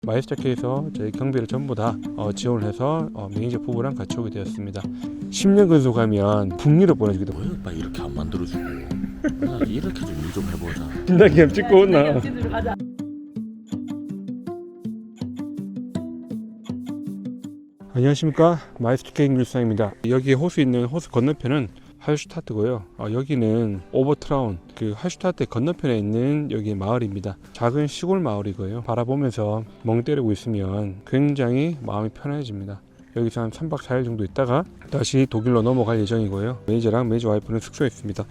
마이스터케에서 저희 경비를 전부 다 지원을 해서 매니저 부부랑 같이 오게 되었습니다. 10년 근속하면 북유럽 보내주기도. 왜 오빠 이렇게 안 만들어주고 그냥 이렇게 좀 일 좀 해보자. 빛나게 찍고 온나. 안녕하십니까, 마이스터케 김일상입니다. 여기 호수 있는 호수 건너편은 할슈타트고요. 여기는 오버트라운, 그 할슈타트 건너편에 있는 여기 마을입니다. 작은 시골 마을이고요. 바라보면서 멍 때리고 있으면 굉장히 마음이 편해집니다. 여기서 한 3박 4일 정도 있다가 다시 독일로 넘어갈 예정이고요. 매니저랑 매니저 와이프는 숙소에 있습니다.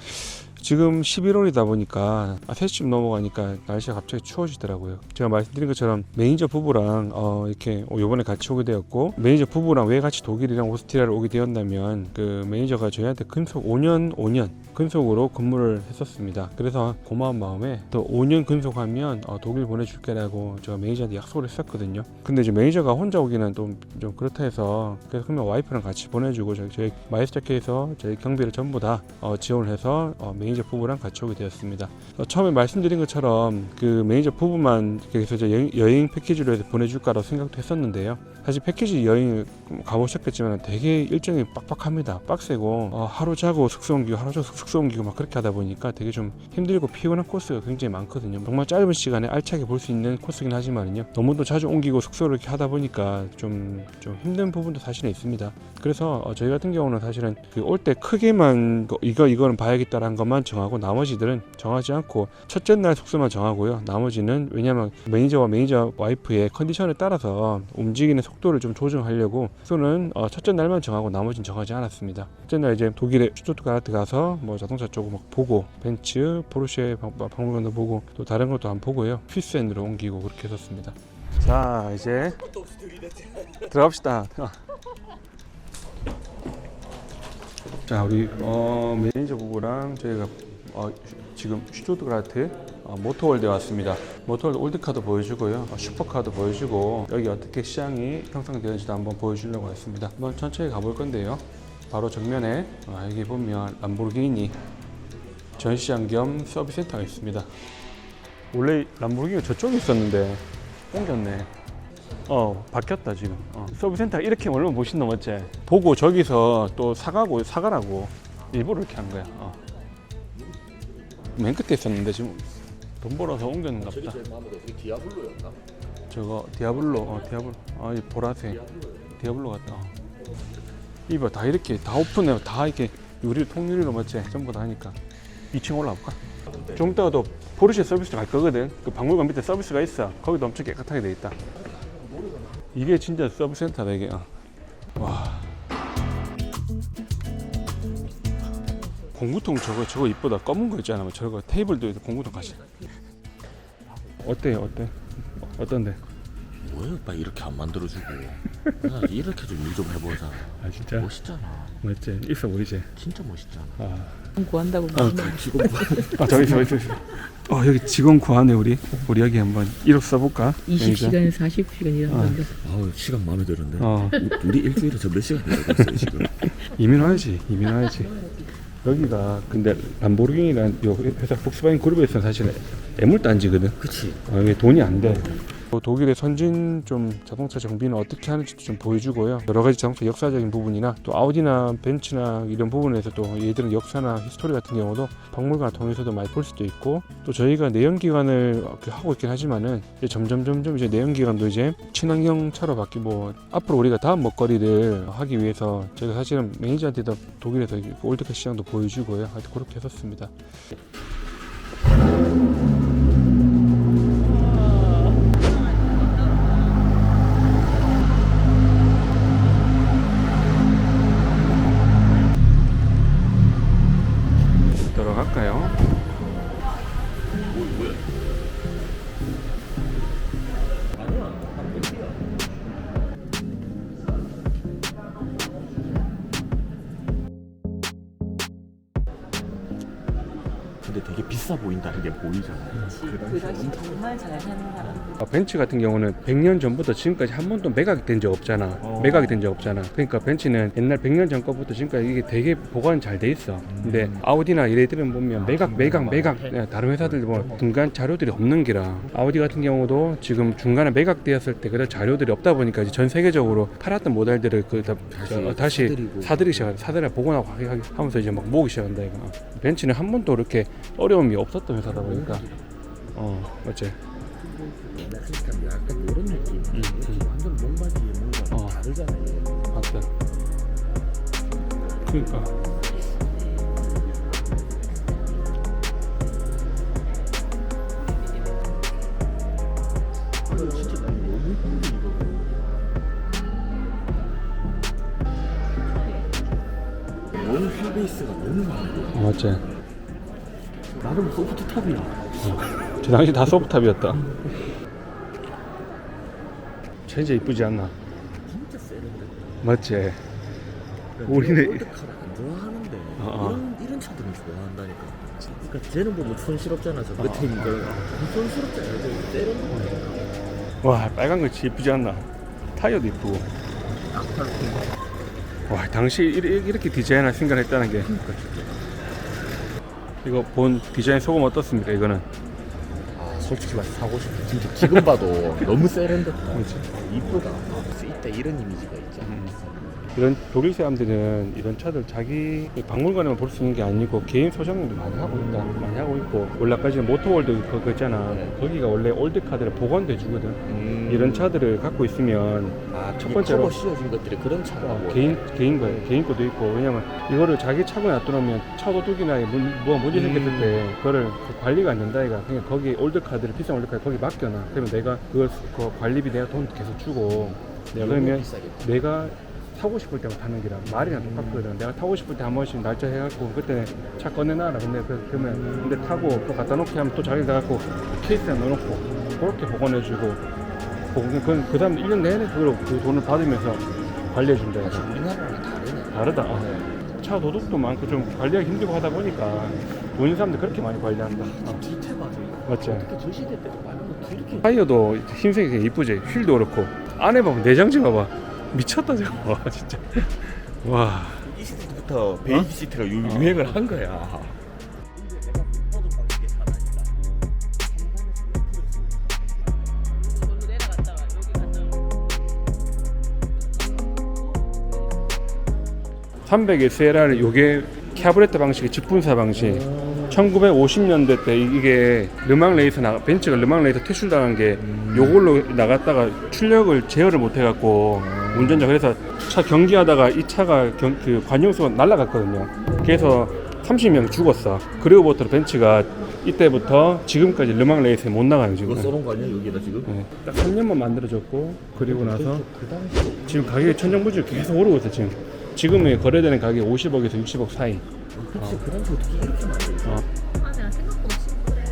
지금 11월이다 보니까 3시쯤 넘어가니까 날씨가 갑자기 추워지더라고요. 제가 말씀드린 것처럼 매니저 부부랑 이렇게 요번에 같이 오게 되었고, 매니저 부부랑 왜 같이 독일이랑 오스트리아를 오게 되었냐면, 그 매니저가 저희한테 근속 5년 근속으로 근무를 했었습니다. 그래서 고마운 마음에 또 5년 근속하면 독일 보내줄게라고 제가 매니저한테 약속을 했었거든요. 근데 이제 매니저가 혼자 오기는 좀 그렇다 해서, 그래서 그러면 와이프랑 같이 보내주고 저희 마이스터케에서 저희 경비를 전부 다 지원을 해서 매니저 부부랑 같이 오게 되었습니다. 처음에 말씀드린 것처럼 그 매니저 부부만 여기서 여행 패키지로 해서 보내줄까라고 생각도 했었는데요. 사실 패키지 여행 가보셨겠지만 되게 일정이 빡빡합니다. 빡세고 하루 자고 숙소 옮기고 하루 자고 숙소 옮기고 막 그렇게 하다 보니까 되게 좀 힘들고 피곤한 코스가 굉장히 많거든요. 정말 짧은 시간에 알차게 볼 수 있는 코스긴 하지만요, 너무도 자주 옮기고 숙소를 이렇게 하다 보니까 좀 힘든 부분도 사실은 있습니다. 그래서 저희 같은 경우는 사실은 그 올 때 크게만 이거는 봐야겠다라는 것만 정하고, 나머지들은 정하지 않고 첫째 날 숙소만 정하고요. 나머지는, 왜냐하면 매니저와 매니저 와이프의 컨디션에 따라서 움직이는 속도를 좀 조정하려고 숙소는 첫째 날만 정하고 나머지는 정하지 않았습니다. 첫째 날 이제 독일의 슈투트가르트 가서 뭐 자동차 쪽을 막 보고, 벤츠, 포르쉐 박물관도 보고, 또 다른 것도 안 보고요, 휘센으로 옮기고 그렇게 했었습니다. 자, 이제 들어갑시다. 자, 우리 매니저 부부랑 저희가 지금 슈투트가르트 모터월드에 왔습니다. 모터월드 올드카도 보여주고요, 슈퍼카도 보여주고, 여기 어떻게 시장이 형성되는지도 한번 보여주려고 했습니다. 한번 천천히 가볼 건데요. 바로 정면에 여기 보면 람보르기니 전시장 겸 서비스 센터가 있습니다. 원래 람보르기니가 저쪽에 있었는데 옮겼네. 바뀌었다 지금. 서비스 센터 이렇게 원래 멋있는 거 맞지? 보고 저기서 또 사가라고 일부러 이렇게 한 거야. 맨 끝에 있었는데 지금 돈 벌어서 옮겼는가 보다. 디아블로였나? 저거 디아블로, 이 보라색 디아블로 같다. 이봐, 다 이렇게 다 오픈해, 다 이렇게 통유리로 맞지? 전부 다 하니까. 2층 올라볼까? 좀 이따가도 포르쉐 서비스 갈 거거든. 그 박물관 밑에 서비스가 있어. 거기도 엄청 깨끗하게 돼 있다. 이게 진짜 서비스 센터다 이게. 와. 공구통 저거 이쁘다. 검은 거 있잖아. 저거 테이블도 있고 공구통 같이. 어때? 어떤데? 왜 오빠 이렇게 안 만들어주고 그냥 이렇게 좀 일 좀 해보자. 아, 진짜? 멋있잖아. 맞지? 있어 보이지? 진짜 멋있잖아. 구한다고. 직원 저기 있어. 여기 직원 구하네. 우리 여기 한번 1억 써볼까? 20시간에서 40시간 일하는 건데. 아우, 시간 마음에 드는데. 어. 우리 일주일에 저 몇 시간 일하고 있어요 지금. 이민 와야지. 여기가 근데 람보르기니란 요 회사 폭스바겐 그룹에서는 사실 애물단지거든. 그치. 이게 돈이 안 돼. 독일의 선진 좀 자동차 정비는 어떻게 하는지도 좀 보여주고요. 여러 가지 자동차 역사적인 부분이나 또 아우디나 벤츠나 이런 부분에서 또 얘들은 역사나 히스토리 같은 경우도 박물관 통해서도 많이 볼 수도 있고, 또 저희가 내연기관을 하고 있긴 하지만은 이제 점점 이제 내연기관도 이제 친환경 차로 바뀌고, 앞으로 우리가 다음 먹거리를 하기 위해서 저희가 사실은 매니저한테도 독일에서 올드카 시장도 보여주고요. 하여튼 그렇게 했었습니다. 들어갈까요? 근데 되게 비싸 보인다는 게 보이잖아요. 그 당시 정말 잘 사는 사람들. 벤츠 같은 경우는 100년 전부터 지금까지 한 번도 매각이 된 적 없잖아. 매각이 된 적 없잖아. 그러니까 벤츠는 옛날 100년 전 거부터 지금까지 이게 되게 보관이 잘 돼 있어. 근데 아우디나 이래들은 보면 매각 다른 회사들 보면 중간 자료들이 없는 기라. 아우디 같은 경우도 지금 중간에 매각되었을 때 그런 자료들이 없다 보니까 이제 전 세계적으로 팔았던 모델들을 다시 사들이 복원하고 하면서 이제 막 모으기 시작한다 이거. 벤츠는 한 번도 이렇게 어려움이 없었던 회사다 보니까 맞지? 약간 이런 느낌. 완전 몽바지에 뭔가 다르잖아요. 맞다. 그러니까. 진짜 난 너무 예쁜데 이거. 원 휠베이스가 너무 많아. 맞지? 나름 소프트 탑이야. 저 당시 다 소프탑이었다. 진짜 이쁘지 않나? 진짜 세련돼. 맞지? 우리는 올드카를 안 좋아하는데 어. 이런 차들은 좋아한다니까. 그러니까 쟤는 보면 촌스럽잖아. 저 끝에 있는 거 촌스럽잖아요. 저 세련돼. 와 빨간 거 진짜 이쁘지 않나? 타이어도 이쁘고. 와 당시 이렇게 디자인할 생각을 했다는 게. 이거 본 디자인 소금 어떻습니까? 이거는 솔직히 말해 사고 싶어. 진짜 지금 봐도 너무 세련됐다. 그렇지. 이쁘다. 이때 이런 이미지가 있잖아. 이런 독일 사람들은 이런 차들 자기 박물관에만 볼 수 있는 게 아니고 개인 소장용도 많이 하고 있다. 많이 하고 있고 원래 아까 지금 모터월드 그거 있잖아. 거기가 원래 올드카들을 보관도 해주거든. 이런 차들을 갖고 있으면 첫 번째로 커버 씌워진 것들이 그런 차라고. 개인 거예요. 개인 것도 있고 왜냐면 이거를 자기 차고에 놔두면 차 도둑이나 뭐가 문제 생겼을 때 그거를 관리가 안 된다 이가. 그냥 거기 올드카들을 비싼 올드카 거기 맡겨놔. 그러면 내가 그 관리비 내가 돈 계속 주고 그러면 내가 타고 싶을 때만 타는 기라. 말이랑 똑같거든. 내가 타고 싶을 때 한 번씩 날짜 해갖고 그때 차 꺼내놔라. 근데 타고 또 갖다 놓게 하면 또 자기가 갖고 케이스에 넣어놓고 그렇게 보관해주고 그 다음 1년 내내 그 돈을 받으면서 관리해준다. 우리나라랑 다르네. 다르다. 차 도둑도 많고 좀 관리하기 힘들고 하다 보니까 돈 있는 사람들 그렇게 많이 관리한다. 디테일 맞아. 맞지? 어떻게 저 시대 때도 많은 거 이렇게. 타이어도 흰색이 되게 이쁘지? 휠도 그렇고 안에 봐봐 내장 좀 봐봐. 미쳤다 저거. 와 진짜. 와. 이 시대부터 베이비 시트가 유행을 한 거야. (300) SLR 요게 캐브레트 방식의 직분사 방식. 1950년대 때 이게 르망 레이스 벤츠가 르망 레이스 퇴출당한 게 요걸로 나갔다가 출력을 제어를 못 해갖고 운전자 그래서 차 경기하다가 이 차가 그 관용수가 날아갔거든요. 그래서 30명 죽었어. 그리고부터 벤츠가 이때부터 지금까지 르망 레이스에 못 나가요 지금. 이거 써놓은 거 아니야 여기다 지금? 네. 딱 3년만 만들어졌고 그리고 나서 지금 가격이 천정부지 계속 오르고 있어 지금. 지금의 거래되는 가격이 50억에서 60억 사이. 그치 그 당시 어떻게 이렇게 만들었어? 아니야 생각보다 심플해.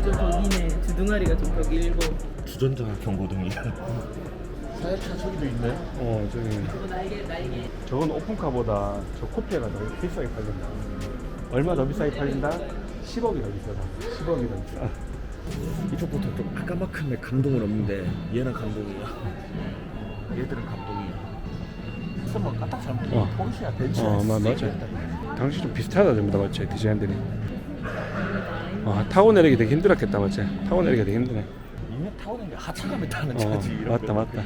좀 벽이네. 주둥아리가 좀 벽일고. 주전자 경고등이야. 사야차 저기도 있네. 저기 날개. 저건 오픈카보다 저 코피아가 더 비싸게 팔린다. 얼마 더 비싸게 팔린다? 10억이 더 비싸다. 10억이 더 비싸. 이쪽부터 좀 아까만큼의 감동은 없는데 얘는 감동이야. 얘들은 감동이야. 무슨 뭐 까딱 잘못 포르쉐야 벤츠야. 맞아. 당시 좀 비슷하다 전부 다 맞지 디자인들이. 타고 내리기 되게 힘들었겠다 맞지. 타고 내리기 되게 힘드네. 이게 타오는 게 하차감에 타는 차지. 이런 맞다 거. 맞다.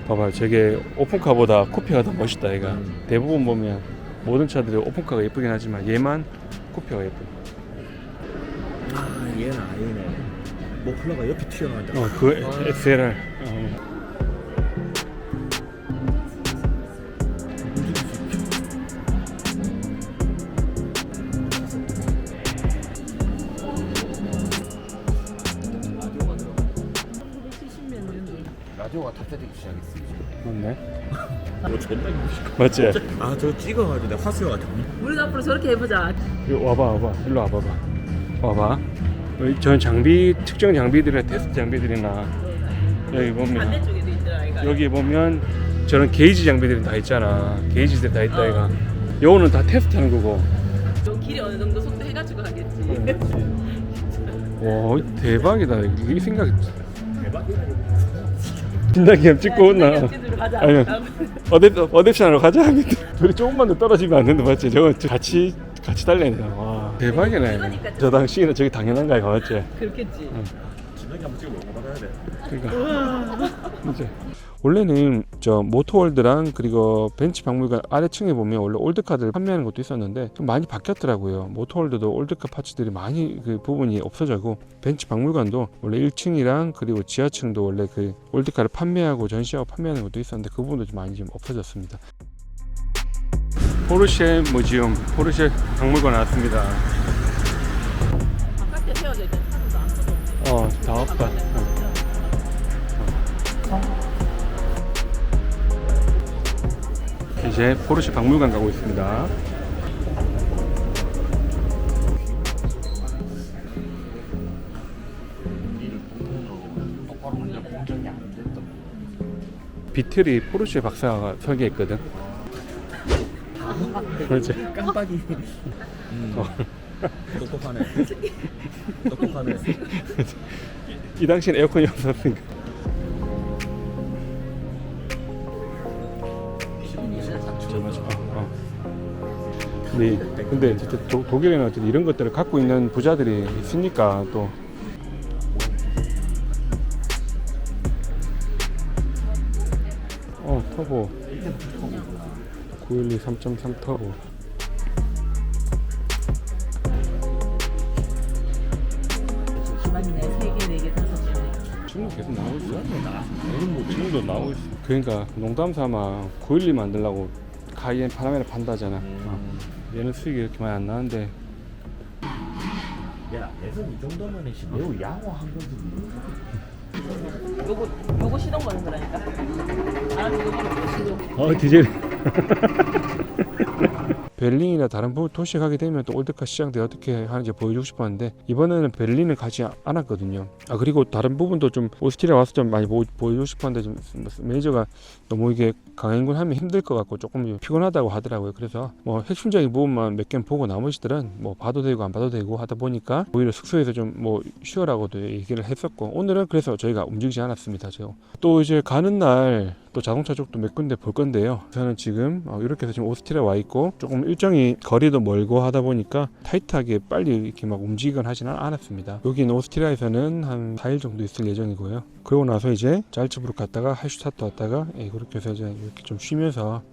봐봐 저게 오픈카보다 코피아가 더 멋있다 얘가. 대부분 보면 모든 차들이 오픈카가 예쁘긴 하지만 얘만 코피아가 예뻐. 얘는 아니네. 머플러가 옆에 튀어나왔다. 그 SLR. 라디오가 탑재되기 시작했어. 맞네. 존나 맞지? 저 찍어가지고 내가 화수여가지고. 우리도 앞으로 저렇게 해보자. 이거 와봐 일로 와봐. 저는 특정 장비들이나 테스트 장비들이나 여기 보면 반대쪽에도 있더라 이거. 여기 보면 저런 게이지 장비들이 다 있잖아. 게이지들 다 있다 이가. 요거는 다 테스트하는 거고. 길이 어느 정도 속도 해가지고 하겠지. 와 대박이다. 이 생각 대박이다. 진작에 찍고 온나. 찌들어 가자. 아니요. 어댑션하러 가자 하면 둘이 조금만 더 떨어지면 안 된다 맞지? 저거 같이 달려야 돼. 와 대박이네. 그러니까 저 당시에는 저게 당연한가요 맞지? 그렇겠지. 진작에 한번 찍어 먹어봐야 돼. 그러니까 진짜 원래는 저 모토월드랑 그리고 벤치 박물관 아래층에 보면 원래 올드카들 판매하는 것도 있었는데 좀 많이 바뀌었더라고요. 모토월드도 올드카 파츠들이 많이 그 부분이 없어지고 벤치 박물관도 원래 1층이랑 그리고 지하층도 원래 그 올드카를 판매하고 전시하고 판매하는 것도 있었는데 그 부분도 좀 많이 좀 없어졌습니다. 포르쉐 뮤지엄, 포르쉐 박물관 왔습니다. 바깥에 세워져 있던 차도 안 써도 다 없다. 이제 포르쉐 박물관 가고 있습니다. 비틀이 포르쉐 박사가 설계했거든. 그렇지. 깜빡이. 똑똑하네. 똑똑하네. 이 당시엔 에어컨이 없었으니까. 네, 근데 진짜 독일에는 어쨌든 이런 것들을 갖고 있는 부자들이 있으니까 또 터보 912 3.3 터보 맞네. 3개, 4개, 5개. 지금도 계속 나오고 있어. 지금도 나오고 있어. 그러니까 농담 삼아 912 만들려고 가이엔 파나메라 판다잖아. 얘는 수익이 이렇게 많이 안 나는데 야, 얘는 이 정도면 매우 양호한 거지. 요거 시동 거는 거라니까. 요거 시동. 디젤. 베를린이나 다른 도시에 가게 되면 또 올드카 시장들이 어떻게 하는지 보여주고 싶었는데 이번에는 베를린을 가지 않았거든요. 그리고 다른 부분도 좀 오스트리아 와서 좀 많이 보여주고 싶었는데 좀 매니저가 너무 이게 강행군 하면 힘들 것 같고 조금 피곤하다고 하더라고요. 그래서 뭐 핵심적인 부분만 몇 개 보고 나머지들은 뭐 봐도 되고 안 봐도 되고 하다 보니까 오히려 숙소에서 좀 뭐 쉬어라고도 얘기를 했었고 오늘은 그래서 저희가 움직이지 않았습니다. 또 이제 가는 날 또 자동차 쪽도 몇 군데 볼 건데요. 저는 지금 이렇게 해서 지금 오스트리아 와 있고 조금 일정이 거리도 멀고 하다 보니까 타이트하게 빨리 이렇게 막 움직이거나 하지는 않았습니다. 여기는 오스트리아에서는 한 4일 정도 있을 예정이고요. 그러고 나서 이제 잘츠부르크 갔다가 할슈타트 왔다가 그렇게 해서 이제 이렇게 좀 쉬면서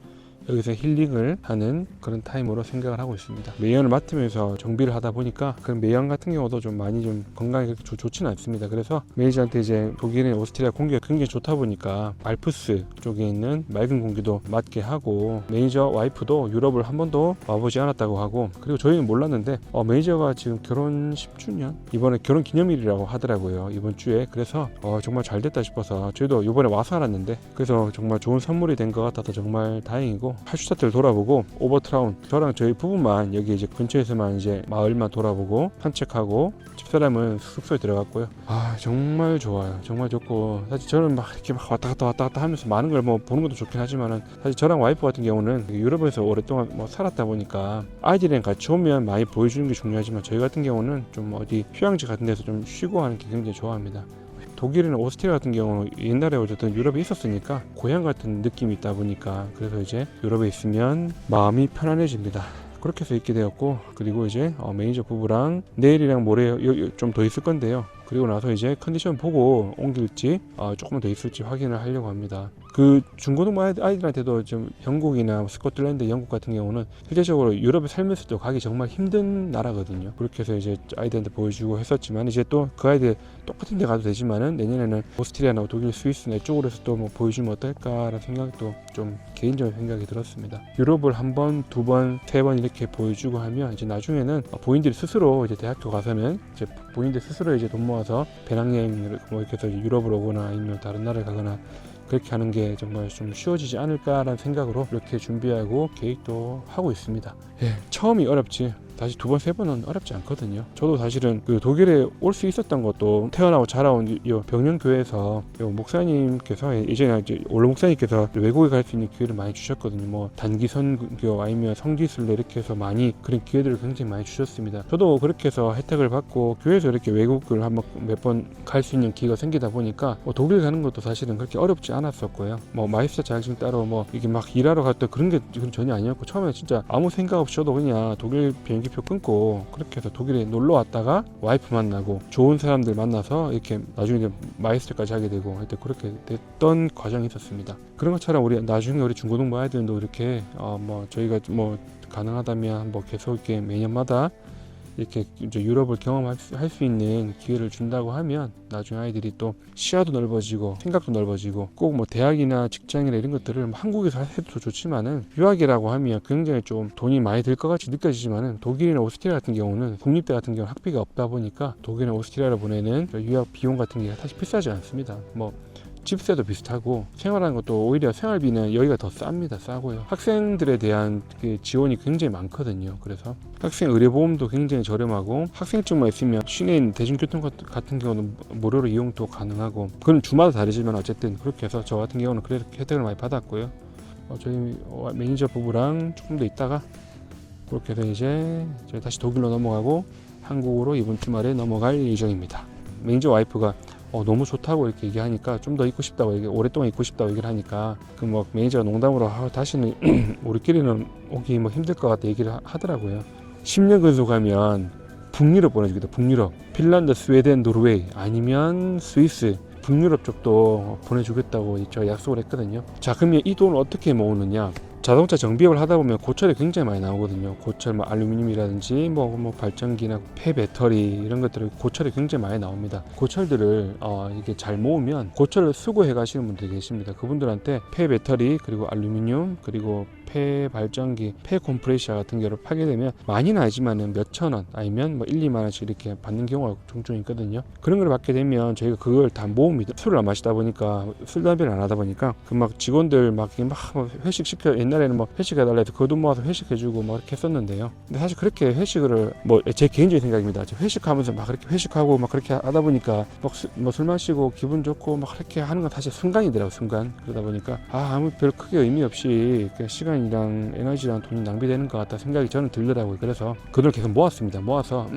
여기서 힐링을 하는 그런 타임으로 생각을 하고 있습니다. 매연을 맡으면서 정비를 하다 보니까 그 매연 같은 경우도 좀 많이 좀 건강에 그렇게 좋지는 않습니다. 그래서 매니저한테 이제 독일이나 오스트리아 공기가 굉장히 좋다 보니까 알프스 쪽에 있는 맑은 공기도 맡게 하고 매니저 와이프도 유럽을 한 번도 와보지 않았다고 하고 그리고 저희는 몰랐는데 매니저가 지금 결혼 10주년 이번에 결혼 기념일이라고 하더라고요. 이번 주에. 그래서 정말 잘 됐다 싶어서 저희도 이번에 와서 알았는데 그래서 정말 좋은 선물이 된 것 같아서 정말 다행이고 할슈타트를 돌아보고 오버트라운 저랑 저희 부부만 여기 이제 근처에서만 이제 마을만 돌아보고 산책하고 집사람은 숙소에 들어갔고요. 정말 좋아요. 정말 좋고 사실 저는 막 이렇게 막 왔다 갔다 하면서 많은 걸 뭐 보는 것도 좋긴 하지만은 사실 저랑 와이프 같은 경우는 유럽에서 오랫동안 뭐 살았다 보니까 아이들이랑 같이 오면 많이 보여주는 게 중요하지만 저희 같은 경우는 좀 어디 휴양지 같은 데서 좀 쉬고 하는 게 굉장히 좋아합니다. 독일이나 오스트리아 같은 경우는 옛날에 어쨌든 유럽에 있었으니까 고향 같은 느낌이 있다 보니까 그래서 이제 유럽에 있으면 마음이 편안해집니다. 그렇게 해서 있게 되었고 그리고 이제 매니저 부부랑 내일이랑 모레 좀 더 있을 건데요. 그리고 나서 이제 컨디션 보고 옮길지 조금 더 있을지 확인을 하려고 합니다. 그 중고등부 아이들한테도 좀 영국이나 스코틀랜드, 영국 같은 경우는 실제적으로 유럽에 살면서도 가기 정말 힘든 나라거든요. 그렇게 해서 이제 아이들한테 보여주고 했었지만 이제 또 그 아이들 똑같은 데 가도 되지만은 내년에는 오스트리아나 독일, 스위스나 이쪽으로서 또 뭐 보여주면 어떨까라는 생각도 좀 개인적인 생각이 들었습니다. 유럽을 한 번, 두 번, 세 번 이렇게 보여주고 하면 이제 나중에는 본인들이 스스로 이제 대학교 가서는 이제 본인들 스스로 이제 돈 모아서 배낭여행을 뭐 이렇게 해서 유럽을 오거나 아니면 다른 나라를 가거나 그렇게 하는 게 정말 좀 쉬워지지 않을까라는 생각으로 이렇게 준비하고 계획도 하고 있습니다. 처음이 어렵지 다시 두 번, 세 번은 어렵지 않거든요. 저도 사실은 그 독일에 올 수 있었던 것도 태어나고 자라온 요 병영교회에서 요 목사님께서 예전에 이제 원로 목사님께서 외국에 갈 수 있는 기회를 많이 주셨거든요. 뭐 단기 선교 아니면 성지순례 이렇게 해서 많이 그런 기회들을 굉장히 많이 주셨습니다. 저도 그렇게 해서 혜택을 받고 교회에서 이렇게 외국을 한번 몇 번 갈 수 있는 기회가 생기다 보니까 독일 가는 것도 사실은 그렇게 어렵지 않았었고요. 뭐 마이스터 자격증 따로 뭐 이게 막 일하러 갔다 그런 게 전혀 아니었고 처음에 진짜 아무 생각 없이 저도 그냥 독일 비행기표 끊고 그렇게 해서 독일에 놀러 왔다가 와이프 만나고 좋은 사람들 만나서 이렇게 나중에 이제 마이스터까지 하게 되고 하여튼 그렇게 됐던 과정이 있었습니다. 그런 것처럼 우리 나중에 우리 중고등부 아이들도 이렇게 뭐 저희가 뭐 가능하다면 뭐 계속 이렇게 매년마다 이렇게 이제 유럽을 경험할 수 있는 기회를 준다고 하면 나중에 아이들이 또 시야도 넓어지고 생각도 넓어지고 꼭 뭐 대학이나 직장이나 이런 것들을 한국에서 해도 좋지만은 유학이라고 하면 굉장히 좀 돈이 많이 들 것 같이 느껴지지만은 독일이나 오스트리아 같은 경우는 국립대 같은 경우는 학비가 없다 보니까 독일이나 오스트리아를 보내는 유학 비용 같은 게 사실 비싸지 않습니다. 뭐 집세도 비슷하고 생활하는 것도 오히려 생활비는 여기가 더 쌉니다. 싸고요. 학생들에 대한 그 지원이 굉장히 많거든요. 그래서 학생 의료보험도 굉장히 저렴하고 학생증만 있으면 시내에 있는 대중교통 같은 경우는 무료로 이용도 가능하고 그건 주마다 다르지만 어쨌든 그렇게 해서 저 같은 경우는 그렇게 혜택을 많이 받았고요. 저희 매니저 부부랑 조금 더 있다가 그렇게 해서 이제 저희 다시 독일로 넘어가고 한국으로 이번 주말에 넘어갈 예정입니다. 매니저 와이프가 너무 좋다고 이렇게 얘기하니까 좀 더 있고 싶다고 오랫동안 있고 싶다고 얘기를 하니까 그 뭐 매니저가 농담으로 다시는 우리끼리는 오기 뭐 힘들 것 같다 얘기를 하더라고요. 10년 근속하면 북유럽 보내주겠다. 북유럽, 핀란드, 스웨덴, 노르웨이 아니면 스위스 북유럽 쪽도 보내주겠다고 제가 약속을 했거든요. 자, 그러면 이 돈을 어떻게 모으느냐? 자동차 정비업을 하다 보면 고철이 굉장히 많이 나오거든요. 고철, 뭐 알루미늄이라든지 뭐 발전기나 폐배터리 이런 것들이 고철이 굉장히 많이 나옵니다. 고철들을 이게 잘 모으면 고철을 수거해 가시는 분들이 계십니다. 그분들한테 폐배터리 그리고 알루미늄 그리고 폐 발전기, 폐 컴프레셔 같은 경우를 파게 되면 많이는 아니지만은 몇천 원 아니면 뭐 1, 2만 원씩 이렇게 받는 경우가 종종 있거든요. 그런 걸 받게 되면 저희가 그걸 다 모읍니다. 술을 안 마시다 보니까 술 담배를 안 하다 보니까 그 막 직원들 막 회식 시켜 옛날에는 뭐 회식해달라 해서 그 돈 모아서 회식해주고 막 이렇게 했었는데요. 근데 사실 그렇게 회식을 뭐 제 개인적인 생각입니다. 회식하면서 막 그렇게 회식하고 막 그렇게 하다 보니까 뭐 술 마시고 기분 좋고 막 그렇게 하는 건 사실 순간이더라고 순간. 그러다 보니까 아무 별 크게 의미 없이 그냥 시간이랑 에너지랑 돈이 낭비되는 것 같다 생각이 저는 들더라고요. 그래서 그 돈을 계속 모았습니다. 모아서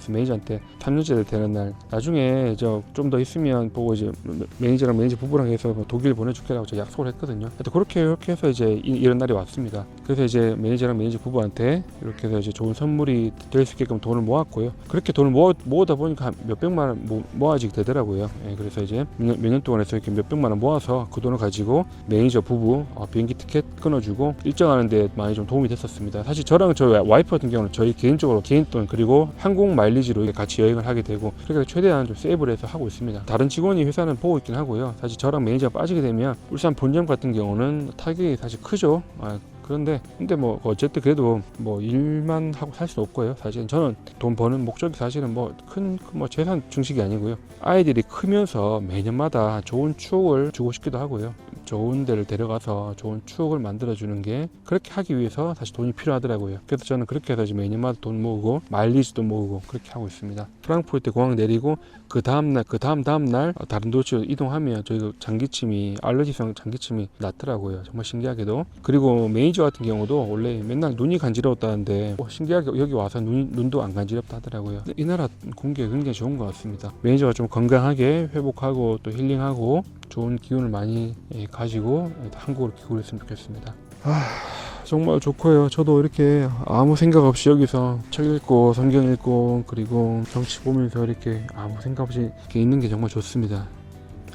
매니저한테 3년째 되는 날 나중에 저 좀 더 있으면 보고 이제 매니저랑 매니저 부부랑 해서 뭐 독일 보내줄게라고 제가 약속을 했거든요. 그렇게 해서 이제 이런 날이 왔습니다. 그래서 이제 매니저랑 매니저 부부한테 이렇게 해서 이제 좋은 선물이 될 수 있게끔 돈을 모았고요. 그렇게 돈을 모으다 보니까 한 몇백만 원 모아지게 되더라고요. 그래서 이제 몇 년 동안 해서 이렇게 몇백만 원 모아서 그 돈을 가지고 매니저 부부 비행기 티켓 끊어주고 일정하는데 많이 좀 도움이 됐었습니다. 사실 저랑 저희 와이프 같은 경우는 저희 개인적으로 개인 돈 그리고 항공 마일리지로 같이 여행을 하게 되고 그렇게 최대한 좀 세이브를 해서 하고 있습니다. 다른 직원이 회사는 보고 있긴 하고요. 사실 저랑 매니저가 빠지게 되면 울산 본점 같은 경우는 타격이 사실 크죠. 근데 뭐 어쨌든 그래도 뭐 일만 하고 살 수 없고요. 사실은 저는 돈 버는 목적이 사실은 뭐 큰 뭐 재산 중식이 아니고요. 아이들이 크면서 매년마다 좋은 추억을 주고 싶기도 하고요. 좋은 데를 데려가서 좋은 추억을 만들어주는 게 그렇게 하기 위해서 사실 돈이 필요하더라고요. 그래서 저는 그렇게 해서 이제 매년마다 돈 모으고 마일리지도 모으고 그렇게 하고 있습니다. 프랑크푸르트 공항 내리고 그 다음날 다른 도시로 이동하면 저희가 장기침이 알러지성 장기침이 낫더라고요. 정말 신기하게도. 그리고 매니저 같은 경우도 원래 맨날 눈이 간지러웠다는데 신기하게 여기 와서 눈도 안 간지럽다 하더라고요. 이 나라 공기가 굉장히 좋은 것 같습니다. 매니저가 좀 건강하게 회복하고 또 힐링하고 좋은 기운을 많이 가지고 한국으로 귀국을 했으면 좋겠습니다. 정말 좋고요. 저도 이렇게 아무 생각 없이 여기서 책 읽고 성경 읽고 그리고 정치 보면서 이렇게 아무 생각 없이 이렇게 있는 게 정말 좋습니다.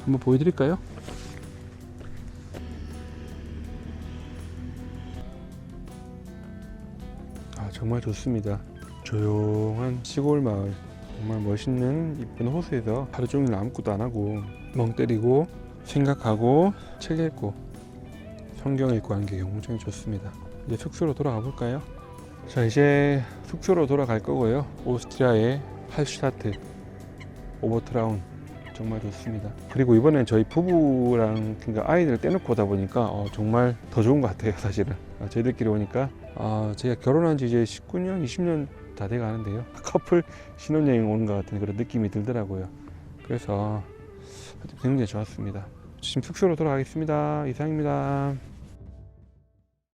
한번 보여드릴까요? 정말 좋습니다. 조용한 시골 마을, 정말 멋있는 이쁜 호수에서 하루 종일 아무것도 안 하고 멍 때리고 생각하고 책 읽고 성경 읽고 하는 게 굉장히 좋습니다. 이제 숙소로 돌아가 볼까요? 자, 이제 숙소로 돌아갈 거고요. 오스트리아의 할슈타트 오버트라운 정말 좋습니다. 그리고 이번엔 저희 부부랑 그러니까 아이들 떼놓고 오다 보니까 정말 더 좋은 것 같아요. 사실은 저희들끼리 오니까 제가 결혼한 지 이제 19년, 20년 다 돼 가는데요. 커플 신혼여행 오는 것 같은 그런 느낌이 들더라고요. 그래서 굉장히 좋았습니다. 지금 숙소로 돌아가겠습니다. 이상입니다.